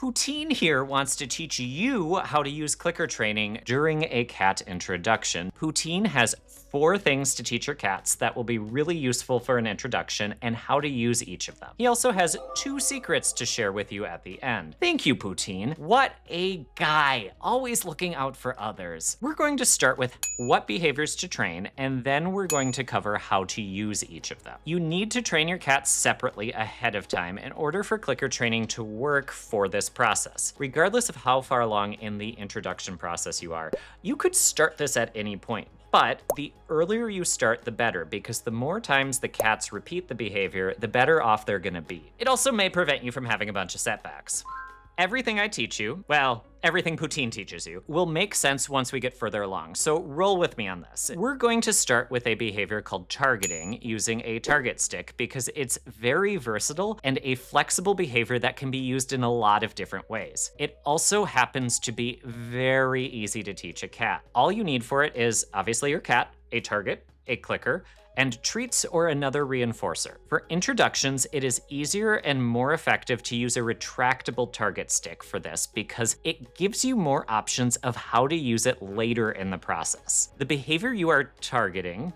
Poutine here wants to teach you how to use clicker training during a cat introduction. Poutine has 4 things to teach your cats that will be really useful for an introduction and how to use each of them. He also has 2 secrets to share with you at the end. Thank you, Poutine. What a guy, always looking out for others. We're going to start with what behaviors to train, and then we're going to cover how to use each of them. You need to train your cats separately ahead of time in order for clicker training to work for this process. Regardless of how far along in the introduction process you are, you could start this at any point. But the earlier you start, the better, because the more times the cats repeat the behavior, the better off they're gonna be. It also may prevent you from having a bunch of setbacks. Everything I teach you, well, everything Poutine teaches you, will make sense once we get further along, so roll with me on this. We're going to start with a behavior called targeting using a target stick because it's very versatile and a flexible behavior that can be used in a lot of different ways. It also happens to be very easy to teach a cat. All you need for it is obviously your cat, a target, a clicker, and treats or another reinforcer. For introductions, it is easier and more effective to use a retractable target stick for this because it gives you more options of how to use it later in the process. The behavior you are targeting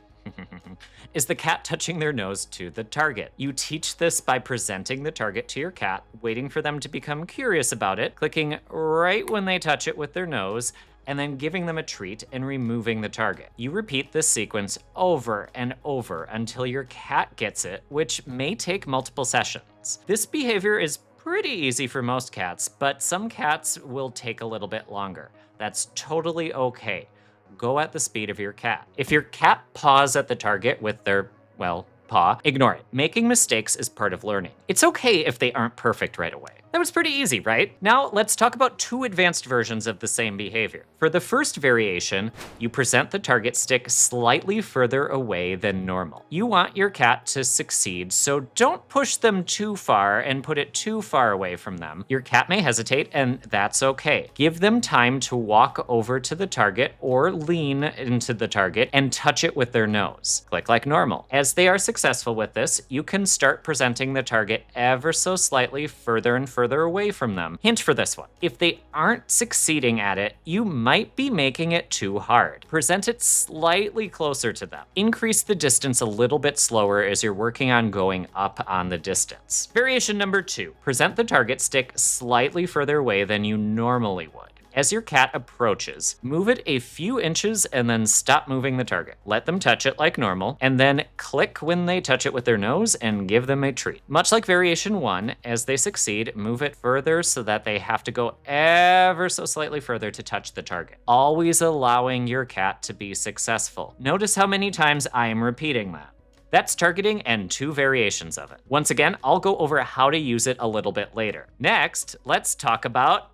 is the cat touching their nose to the target. You teach this by presenting the target to your cat, waiting for them to become curious about it, clicking right when they touch it with their nose, and then giving them a treat and removing the target. You repeat this sequence over and over until your cat gets it, which may take multiple sessions. This behavior is pretty easy for most cats, but some cats will take a little bit longer. That's totally okay. Go at the speed of your cat. If your cat paws at the target with their, well, paw, ignore it. Making mistakes is part of learning. It's okay if they aren't perfect right away. That was pretty easy, right? Now let's talk about 2 advanced versions of the same behavior. For the first variation, you present the target stick slightly further away than normal. You want your cat to succeed, so don't push them too far and put it too far away from them. Your cat may hesitate, and that's okay. Give them time to walk over to the target or lean into the target and touch it with their nose. Click like normal. As they are successful with this, you can start presenting the target ever so slightly further and further away from them. Hint for this one. If they aren't succeeding at it, you might be making it too hard. Present it slightly closer to them. Increase the distance a little bit slower as you're working on going up on the distance. Variation number 2. Present the target stick slightly further away than you normally would. As your cat approaches, move it a few inches and then stop moving the target. Let them touch it like normal, and then click when they touch it with their nose and give them a treat. Much like variation 1, as they succeed, move it further so that they have to go ever so slightly further to touch the target, always allowing your cat to be successful. Notice how many times I am repeating that. That's targeting and 2 variations of it. Once again, I'll go over how to use it a little bit later. Next, let's talk about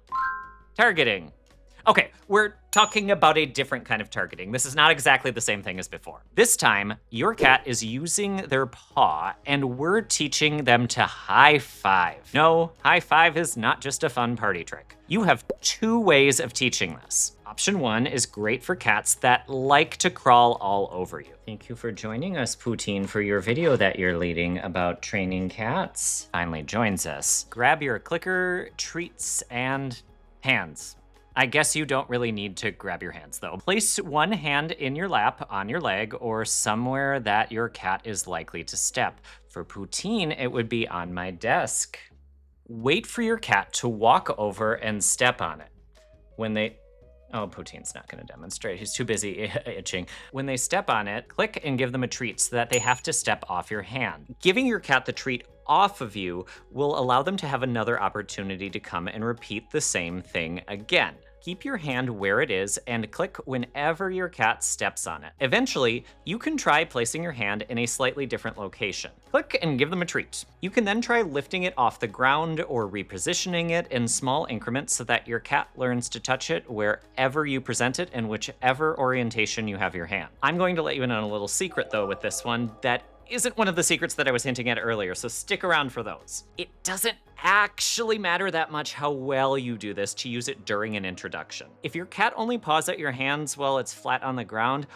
targeting. Okay, we're talking about a different kind of targeting. This is not exactly the same thing as before. This time, your cat is using their paw and we're teaching them to high five. No, high five is not just a fun party trick. You have 2 ways of teaching this. Option 1 is great for cats that like to crawl all over you. Thank you for joining us, Poutine, for your video that you're leading about training cats. Finally joins us. Grab your clicker, treats, and hands. I guess you don't really need to grab your hands though. Place one hand in your lap, on your leg, or somewhere that your cat is likely to step. For Poutine, it would be on my desk. Wait for your cat to walk over and step on it. Oh, Poutine's not gonna demonstrate. He's too busy itching. When they step on it, click and give them a treat so that they have to step off your hand. Giving your cat the treat off of you will allow them to have another opportunity to come and repeat the same thing again. Keep your hand where it is and click whenever your cat steps on it. Eventually, you can try placing your hand in a slightly different location. Click and give them a treat. You can then try lifting it off the ground or repositioning it in small increments so that your cat learns to touch it wherever you present it in whichever orientation you have your hand. I'm going to let you in on a little secret though with this one that isn't one of the secrets that I was hinting at earlier, so stick around for those. It doesn't actually matter that much how well you do this to use it during an introduction. If your cat only paws at your hands while it's flat on the ground,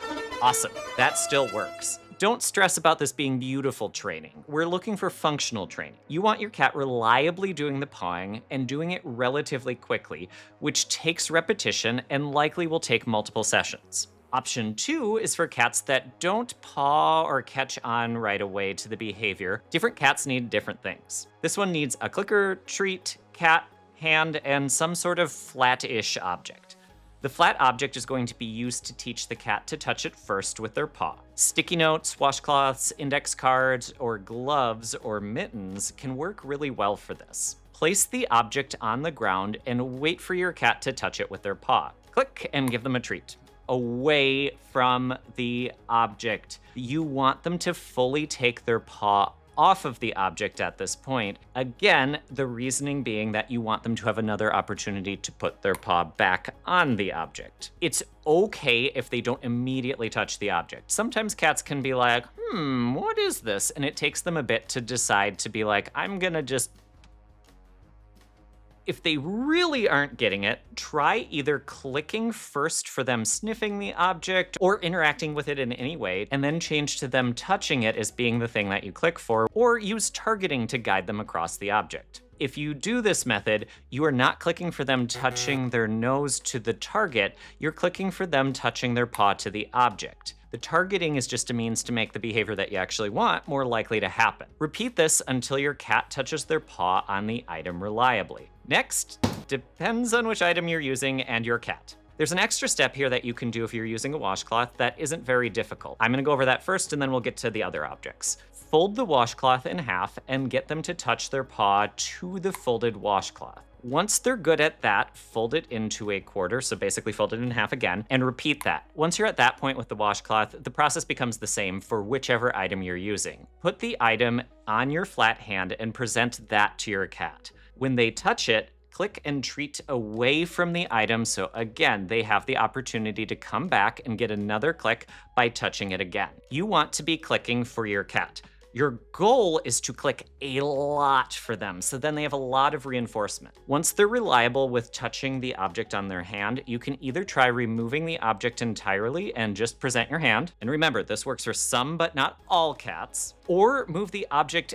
awesome, that still works. Don't stress about this being beautiful training. We're looking for functional training. You want your cat reliably doing the pawing and doing it relatively quickly, which takes repetition and likely will take multiple sessions. Option 2 is for cats that don't paw or catch on right away to the behavior. Different cats need different things. This one needs a clicker, treat, cat, hand, and some sort of flat-ish object. The flat object is going to be used to teach the cat to touch it first with their paw. Sticky notes, washcloths, index cards, or gloves or mittens can work really well for this. Place the object on the ground and wait for your cat to touch it with their paw. Click and give them a treat. Away from the object. You want them to fully take their paw off of the object at this point. Again, the reasoning being that you want them to have another opportunity to put their paw back on the object. It's okay if they don't immediately touch the object. Sometimes cats can be like, what is this? And it takes them a bit to decide to be like, I'm gonna just... If they really aren't getting it, try either clicking first for them sniffing the object or interacting with it in any way, and then change to them touching it as being the thing that you click for, or use targeting to guide them across the object. If you do this method, you are not clicking for them touching their nose to the target, you're clicking for them touching their paw to the object. The targeting is just a means to make the behavior that you actually want more likely to happen. Repeat this until your cat touches their paw on the item reliably. Next, depends on which item you're using and your cat. There's an extra step here that you can do if you're using a washcloth that isn't very difficult. I'm gonna go over that first and then we'll get to the other objects. Fold the washcloth in half and get them to touch their paw to the folded washcloth. Once they're good at that, fold it into a quarter, so basically fold it in half again, and repeat that. Once you're at that point with the washcloth, the process becomes the same for whichever item you're using. Put the item on your flat hand and present that to your cat. When they touch it, click and treat away from the item, so again, they have the opportunity to come back and get another click by touching it again. You want to be clicking for your cat. Your goal is to click a lot for them, so then they have a lot of reinforcement. Once they're reliable with touching the object on their hand, you can either try removing the object entirely and just present your hand, and remember, this works for some but not all cats, or move the object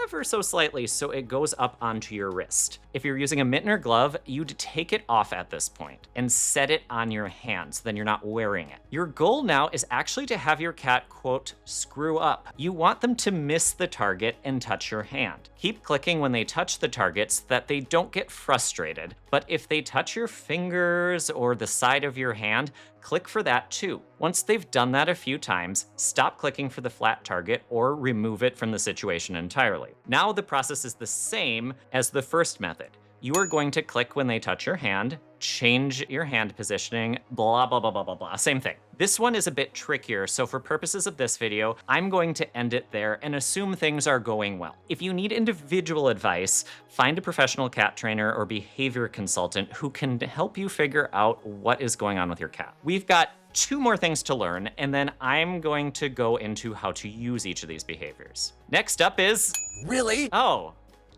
ever so slightly so it goes up onto your wrist. If you're using a mitten or glove, you'd take it off at this point and set it on your hand so then you're not wearing it. Your goal now is actually to have your cat, quote, screw up. You want them to miss the target and touch your hand. Keep clicking when they touch the target so that they don't get frustrated, but if they touch your fingers or the side of your hand, click for that too. Once they've done that a few times, stop clicking for the flat target or remove it from the situation entirely. Now the process is the same as the first method. You are going to click when they touch your hand, change your hand positioning, blah, blah, blah, blah, blah, blah. Same thing. This one is a bit trickier, so for purposes of this video, I'm going to end it there and assume things are going well. If you need individual advice, find a professional cat trainer or behavior consultant who can help you figure out what is going on with your cat. We've got 2 more things to learn, and then I'm going to go into how to use each of these behaviors. Next up is... Really? Oh,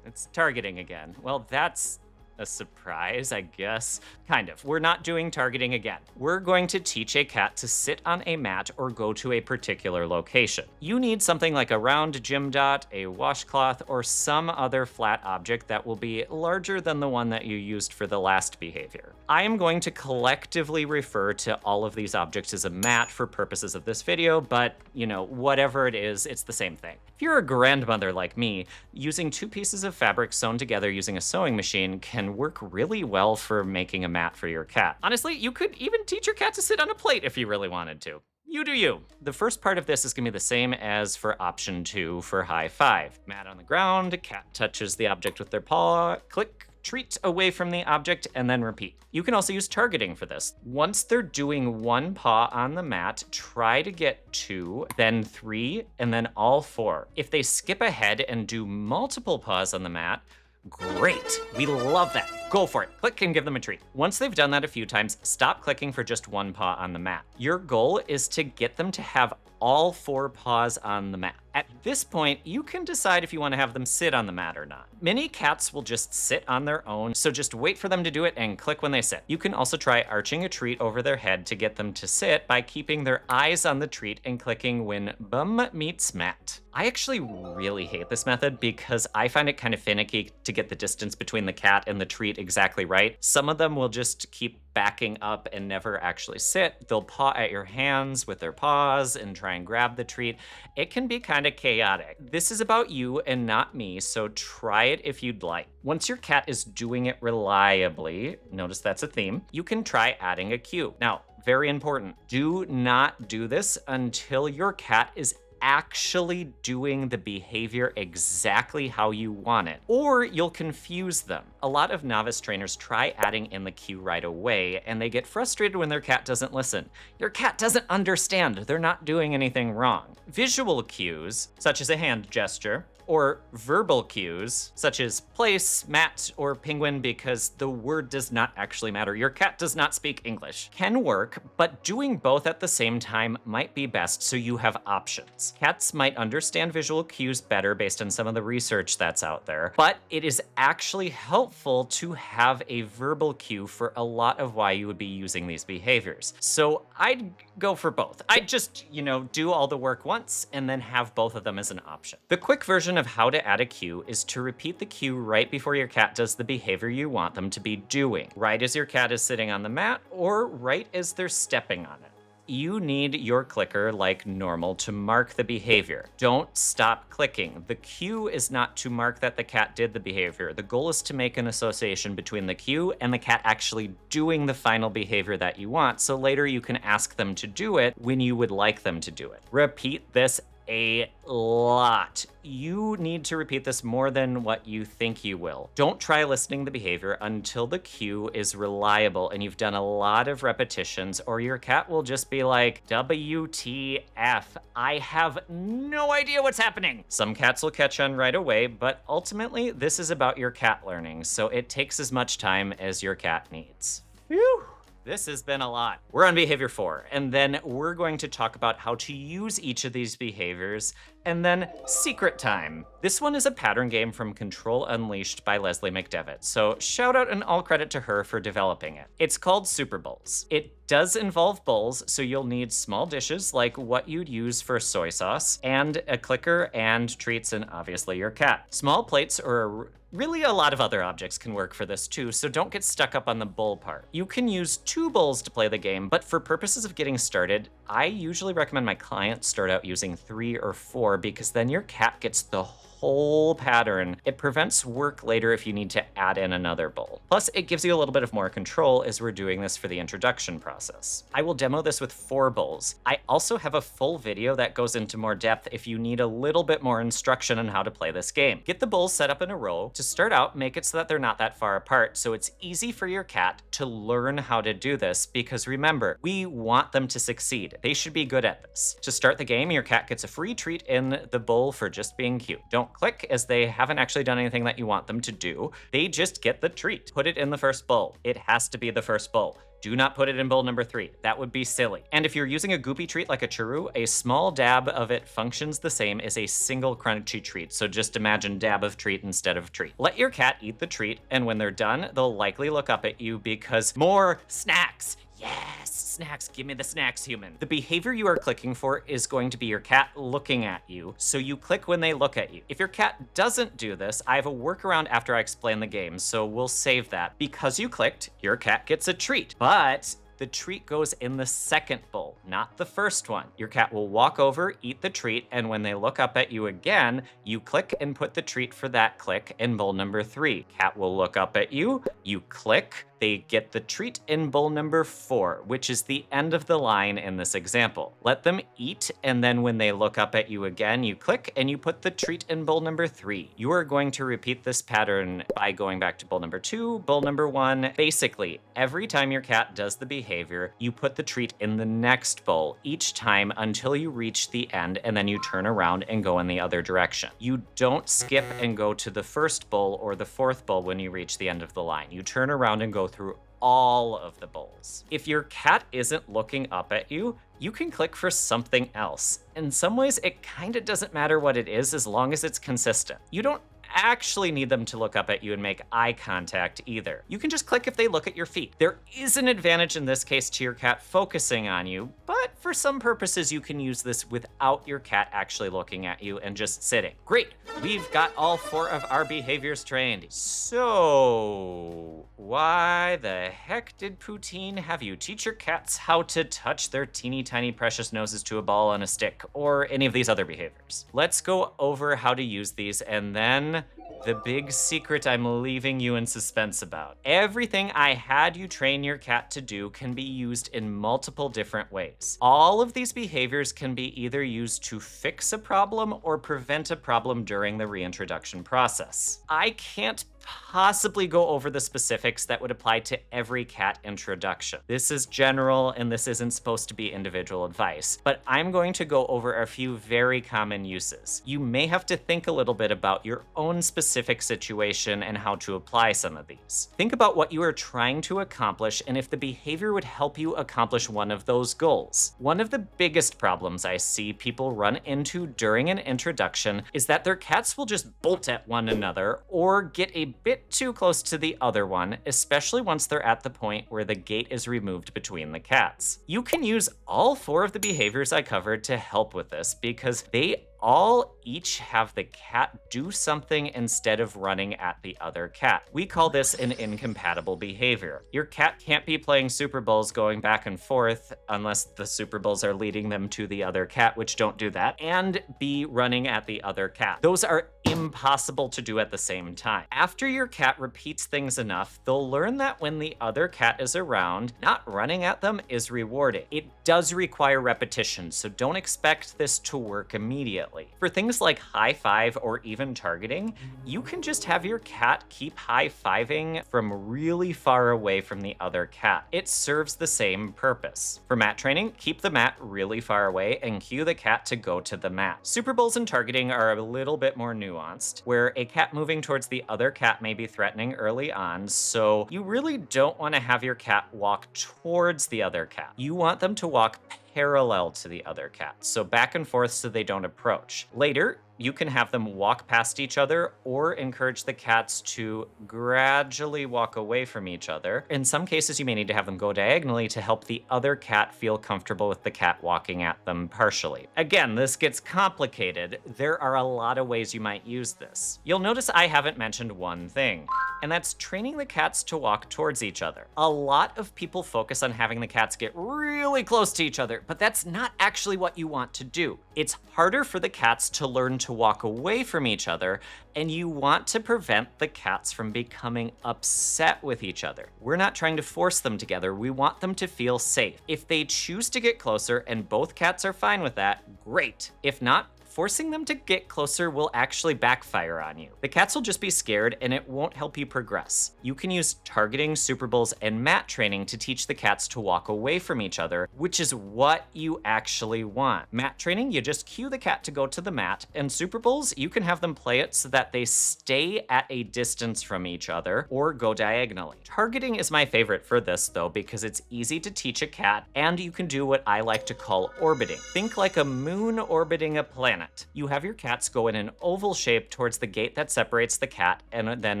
it's targeting again. Well, that's a surprise, I guess. Kind of. We're not doing targeting again. We're going to teach a cat to sit on a mat or go to a particular location. You need something like a round gym dot, a washcloth, or some other flat object that will be larger than the one that you used for the last behavior. I am going to collectively refer to all of these objects as a mat for purposes of this video, but, you know, whatever it is, it's the same thing. If you're a grandmother like me, using 2 pieces of fabric sewn together using a sewing machine can work really well for making a mat for your cat. Honestly, you could even teach your cat to sit on a plate if you really wanted to. You do you. The first part of this is gonna be the same as for option 2 for high 5. Mat on the ground, cat touches the object with their paw, click, treat away from the object, and then repeat. You can also use targeting for this. Once they're doing 1 paw on the mat, try to get 2, then 3, and then all 4. If they skip ahead and do multiple paws on the mat, great, we love that. Go for it, click and give them a treat. Once they've done that a few times, stop clicking for just 1 paw on the mat. Your goal is to get them to have all 4 paws on the mat. At this point, you can decide if you want to have them sit on the mat or not. Many cats will just sit on their own, so just wait for them to do it and click when they sit. You can also try arching a treat over their head to get them to sit by keeping their eyes on the treat and clicking when bum meets mat. I actually really hate this method because I find it kind of finicky to get the distance between the cat and the treat exactly right. Some of them will just keep backing up and never actually sit. They'll paw at your hands with their paws and try and grab the treat. It can be kind of chaotic. This is about you and not me, so try it if you'd like. Once your cat is doing it reliably, notice that's a theme, you can try adding a cue. Now, very important, do not do this until your cat is actually doing the behavior exactly how you want it, or you'll confuse them. A lot of novice trainers try adding in the cue right away, and they get frustrated when their cat doesn't listen. Your cat doesn't understand. They're not doing anything wrong. Visual cues, such as a hand gesture, or verbal cues, such as place, mat, or penguin, because the word does not actually matter. Your cat does not speak English. Can work, but doing both at the same time might be best so you have options. Cats might understand visual cues better based on some of the research that's out there, but it is actually helpful to have a verbal cue for a lot of why you would be using these behaviors. So I'd go for both. I'd just, do all the work once and then have both of them as an option. The quick version of how to add a cue is to repeat the cue right before your cat does the behavior you want them to be doing, right as your cat is sitting on the mat or right as they're stepping on it. You need your clicker like normal to mark the behavior. Don't stop clicking. The cue is not to mark that the cat did the behavior. The goal is to make an association between the cue and the cat actually doing the final behavior that you want, so later you can ask them to do it when you would like them to do it. Repeat this a lot. You need to repeat this more than what you think you will. Don't try listening the behavior until the cue is reliable and you've done a lot of repetitions, or your cat will just be like, WTF, I have no idea what's happening. Some cats will catch on right away, but ultimately this is about your cat learning, so it takes as much time as your cat needs. Phew. This has been a lot. We're on behavior 4, and then we're going to talk about how to use each of these behaviors, and then secret time. This one is a pattern game from Control Unleashed by Leslie McDevitt, so shout out and all credit to her for developing it. It's called Super Bowls. It does involve bowls, so you'll need small dishes like what you'd use for soy sauce, and a clicker and treats, and obviously your cat. Small plates or really a lot of other objects can work for this too, so don't get stuck up on the bowl part. You can use 2 bowls to play the game, but for purposes of getting started, I usually recommend my clients start out using 3 or 4 because then your cat gets the whole pattern. It prevents work later if you need to add in another bowl. Plus, it gives you a little bit of more control as we're doing this for the introduction process. I will demo this with 4 bowls. I also have a full video that goes into more depth if you need a little bit more instruction on how to play this game. Get the bowls set up in a row. To start out, make it so that they're not that far apart, so it's easy for your cat to learn how to do this, because remember, we want them to succeed. They should be good at this. To start the game, your cat gets a free treat in the bowl for just being cute. Don't click, as they haven't actually done anything that you want them to do. They just get the treat. Put it in the first bowl. It has to be the first bowl. Do not put it in bowl number 3. That would be silly. And if you're using a goopy treat like a churro, a small dab of it functions the same as a single crunchy treat. So just imagine dab of treat instead of treat. Let your cat eat the treat, and when they're done, they'll likely look up at you because more snacks. Yes, snacks, give me the snacks, human. The behavior you are clicking for is going to be your cat looking at you, so you click when they look at you. If your cat doesn't do this, I have a workaround after I explain the game, so we'll save that. Because you clicked, your cat gets a treat, but the treat goes in the second bowl, not the first one. Your cat will walk over, eat the treat, and when they look up at you again, you click and put the treat for that click in bowl number 3. Cat will look up at you, you click, they get the treat in bowl number 4, which is the end of the line in this example. Let them eat, and then when they look up at you again, you click and you put the treat in bowl number 3. You are going to repeat this pattern by going back to bowl number 2, bowl number 1. Basically, every time your cat does the behavior, you put the treat in the next bowl each time until you reach the end, and then you turn around and go in the other direction. You don't skip and go to the first bowl or the 4th bowl when you reach the end of the line. You turn around and go through all of the bowls. If your cat isn't looking up at you, you can click for something else. In some ways, it kinda doesn't matter what it is as long as it's consistent. You don't actually need them to look up at you and make eye contact either. You can just click if they look at your feet. There is an advantage in this case to your cat focusing on you, but for some purposes you can use this without your cat actually looking at you and just sitting. Great, we've got all 4 of our behaviors trained. So, why the heck did Poutine have you teach your cats how to touch their teeny tiny precious noses to a ball on a stick, or any of these other behaviors? Let's go over how to use these, and then the big secret I'm leaving you in suspense about. Everything I had you train your cat to do can be used in multiple different ways. All of these behaviors can be either used to fix a problem or prevent a problem during the reintroduction process. I can't possibly go over the specifics that would apply to every cat introduction. This is general and this isn't supposed to be individual advice, but I'm going to go over a few very common uses. You may have to think a little bit about your own specific situation and how to apply some of these. Think about what you are trying to accomplish and if the behavior would help you accomplish one of those goals. One of the biggest problems I see people run into during an introduction is that their cats will just bolt at one another or get a bit too close to the other one, especially once they're at the point where the gate is removed between the cats. You can use all 4 of the behaviors I covered to help with this because they all each have the cat do something instead of running at the other cat. We call this an incompatible behavior. Your cat can't be playing Super Bowls going back and forth unless the Super Bowls are leading them to the other cat, which don't do that, and be running at the other cat. Those are impossible to do at the same time. After your cat repeats things enough, they'll learn that when the other cat is around, not running at them is rewarding. It does require repetition, so don't expect this to work immediately. For things like high five or even targeting, you can just have your cat keep high-fiving from really far away from the other cat. It serves the same purpose. For mat training, keep the mat really far away and cue the cat to go to the mat. Super Bowls and targeting are a little bit more nuanced, where a cat moving towards the other cat may be threatening early on, so you really don't want to have your cat walk towards the other cat. You want them to walk parallel to the other cat, so back and forth so they don't approach. Later, you can have them walk past each other or encourage the cats to gradually walk away from each other. In some cases, you may need to have them go diagonally to help the other cat feel comfortable with the cat walking at them partially. Again, this gets complicated. There are a lot of ways you might use this. You'll notice I haven't mentioned one thing, and that's training the cats to walk towards each other. A lot of people focus on having the cats get really close to each other, but that's not actually what you want to do. It's harder for the cats to learn to walk away from each other, and you want to prevent the cats from becoming upset with each other. We're not trying to force them together, we want them to feel safe. If they choose to get closer and both cats are fine with that, great. If not, forcing them to get closer will actually backfire on you. The cats will just be scared and it won't help you progress. You can use targeting, Super Bowls, and mat training to teach the cats to walk away from each other, which is what you actually want. Mat training, you just cue the cat to go to the mat, and Super Bowls, you can have them play it so that they stay at a distance from each other or go diagonally. Targeting is my favorite for this though, because it's easy to teach a cat and you can do what I like to call orbiting. Think like a moon orbiting a planet. You have your cats go in an oval shape towards the gate that separates the cat and then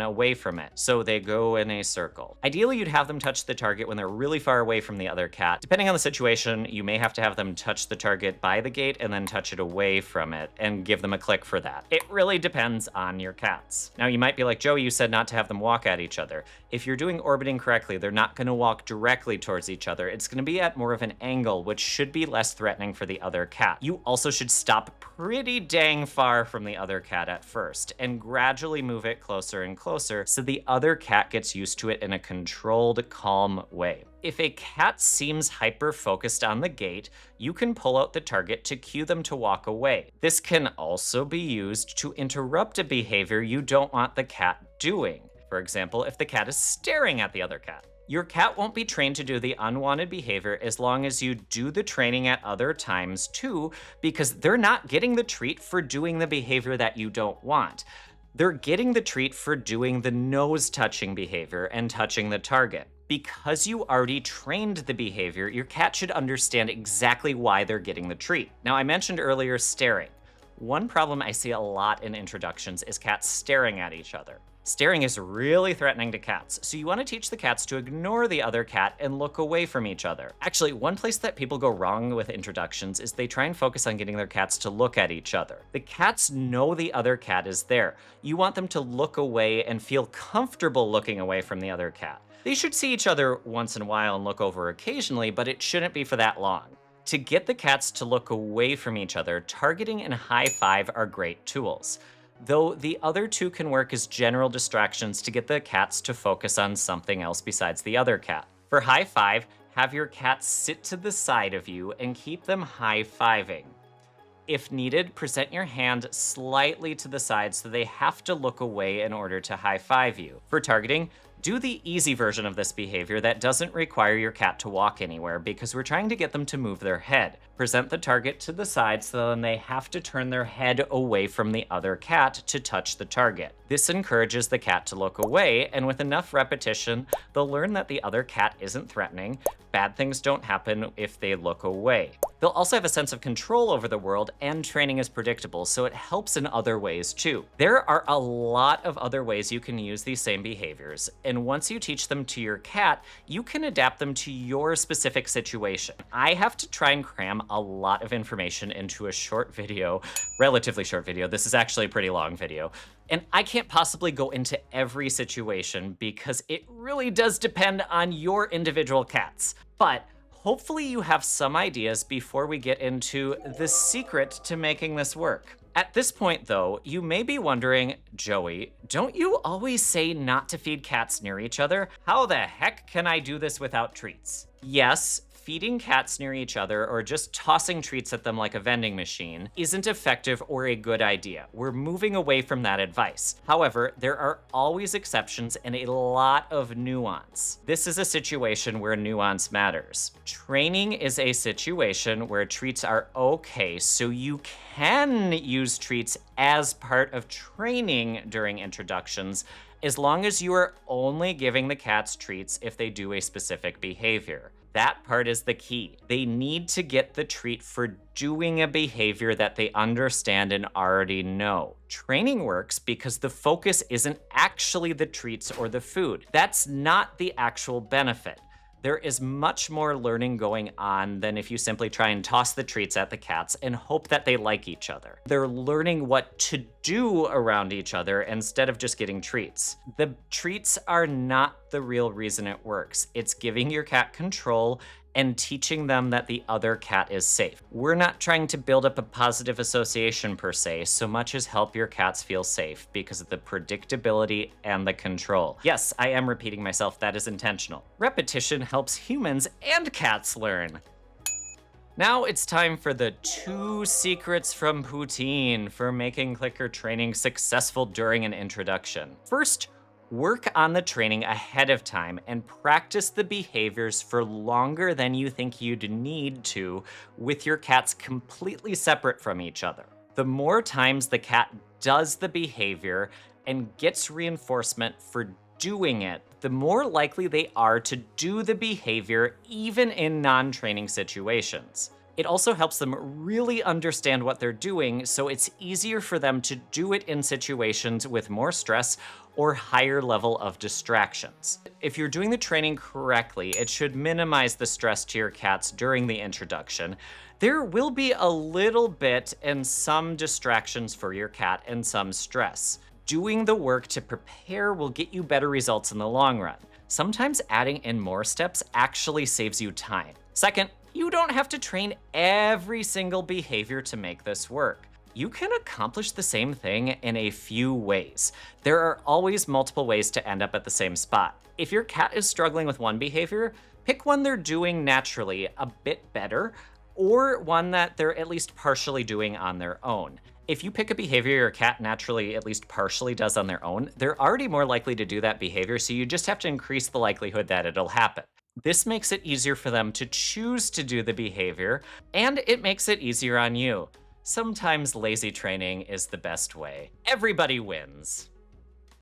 away from it, so they go in a circle. Ideally, you'd have them touch the target when they're really far away from the other cat. Depending on the situation, you may have to have them touch the target by the gate and then touch it away from it and give them a click for that. It really depends on your cats. Now, you might be like, Joey, you said not to have them walk at each other. If you're doing orbiting correctly, they're not going to walk directly towards each other. It's going to be at more of an angle, which should be less threatening for the other cat. You also should stop pretty dang far from the other cat at first and gradually move it closer and closer so the other cat gets used to it in a controlled, calm way. If a cat seems hyper-focused on the gate, you can pull out the target to cue them to walk away. This can also be used to interrupt a behavior you don't want the cat doing. For example, if the cat is staring at the other cat. Your cat won't be trained to do the unwanted behavior as long as you do the training at other times too, because they're not getting the treat for doing the behavior that you don't want. They're getting the treat for doing the nose touching behavior and touching the target. Because you already trained the behavior, your cat should understand exactly why they're getting the treat. Now, I mentioned earlier staring. One problem I see a lot in introductions is cats staring at each other. Staring is really threatening to cats, so you want to teach the cats to ignore the other cat and look away from each other. Actually, one place that people go wrong with introductions is they try and focus on getting their cats to look at each other. The cats know the other cat is there. You want them to look away and feel comfortable looking away from the other cat. They should see each other once in a while and look over occasionally, but it shouldn't be for that long. To get the cats to look away from each other, targeting and high five are great tools, though the other two can work as general distractions to get the cats to focus on something else besides the other cat. For high five, have your cats sit to the side of you and keep them high-fiving. If needed, present your hand slightly to the side so they have to look away in order to high-five you. For targeting, do the easy version of this behavior that doesn't require your cat to walk anywhere because we're trying to get them to move their head. Present the target to the side so then they have to turn their head away from the other cat to touch the target. This encourages the cat to look away, and with enough repetition, they'll learn that the other cat isn't threatening. Bad things don't happen if they look away. They'll also have a sense of control over the world, and training is predictable, so it helps in other ways too. There are a lot of other ways you can use these same behaviors, and once you teach them to your cat, you can adapt them to your specific situation. I have to try and cram a lot of information into a short video, relatively short video. This is actually a pretty long video. And I can't possibly go into every situation because it really does depend on your individual cats. But hopefully you have some ideas before we get into the secret to making this work. At this point though, you may be wondering, Joey, don't you always say not to feed cats near each other? How the heck can I do this without treats? Yes, feeding cats near each other or just tossing treats at them like a vending machine isn't effective or a good idea. We're moving away from that advice. However, there are always exceptions and a lot of nuance. This is a situation where nuance matters. Training is a situation where treats are okay, so you can use treats as part of training during introductions, as long as you are only giving the cats treats if they do a specific behavior. That part is the key. They need to get the treat for doing a behavior that they understand and already know. Training works because the focus isn't actually the treats or the food. That's not the actual benefit. There is much more learning going on than if you simply try and toss the treats at the cats and hope that they like each other. They're learning what to do around each other instead of just getting treats. The treats are not the real reason it works. It's giving your cat control and teaching them that the other cat is safe. We're not trying to build up a positive association per se, so much as help your cats feel safe because of the predictability and the control. Yes, I am repeating myself, that is intentional. Repetition helps humans and cats learn. Now it's time for the 2 secrets from Poutine for making clicker training successful during an introduction. First, work on the training ahead of time and practice the behaviors for longer than you think you'd need to with your cats completely separate from each other. The more times the cat does the behavior and gets reinforcement for doing it, the more likely they are to do the behavior even in non-training situations. It also helps them really understand what they're doing, so it's easier for them to do it in situations with more stress or higher level of distractions. If you're doing the training correctly, it should minimize the stress to your cats during the introduction. There will be a little bit and some distractions for your cat and some stress. Doing the work to prepare will get you better results in the long run. Sometimes adding in more steps actually saves you time. Second, you don't have to train every single behavior to make this work. You can accomplish the same thing in a few ways. There are always multiple ways to end up at the same spot. If your cat is struggling with one behavior, pick one they're doing naturally a bit better, or one that they're at least partially doing on their own. If you pick a behavior your cat naturally at least partially does on their own, they're already more likely to do that behavior, so you just have to increase the likelihood that it'll happen. This makes it easier for them to choose to do the behavior, and it makes it easier on you. Sometimes lazy training is the best way. Everybody wins.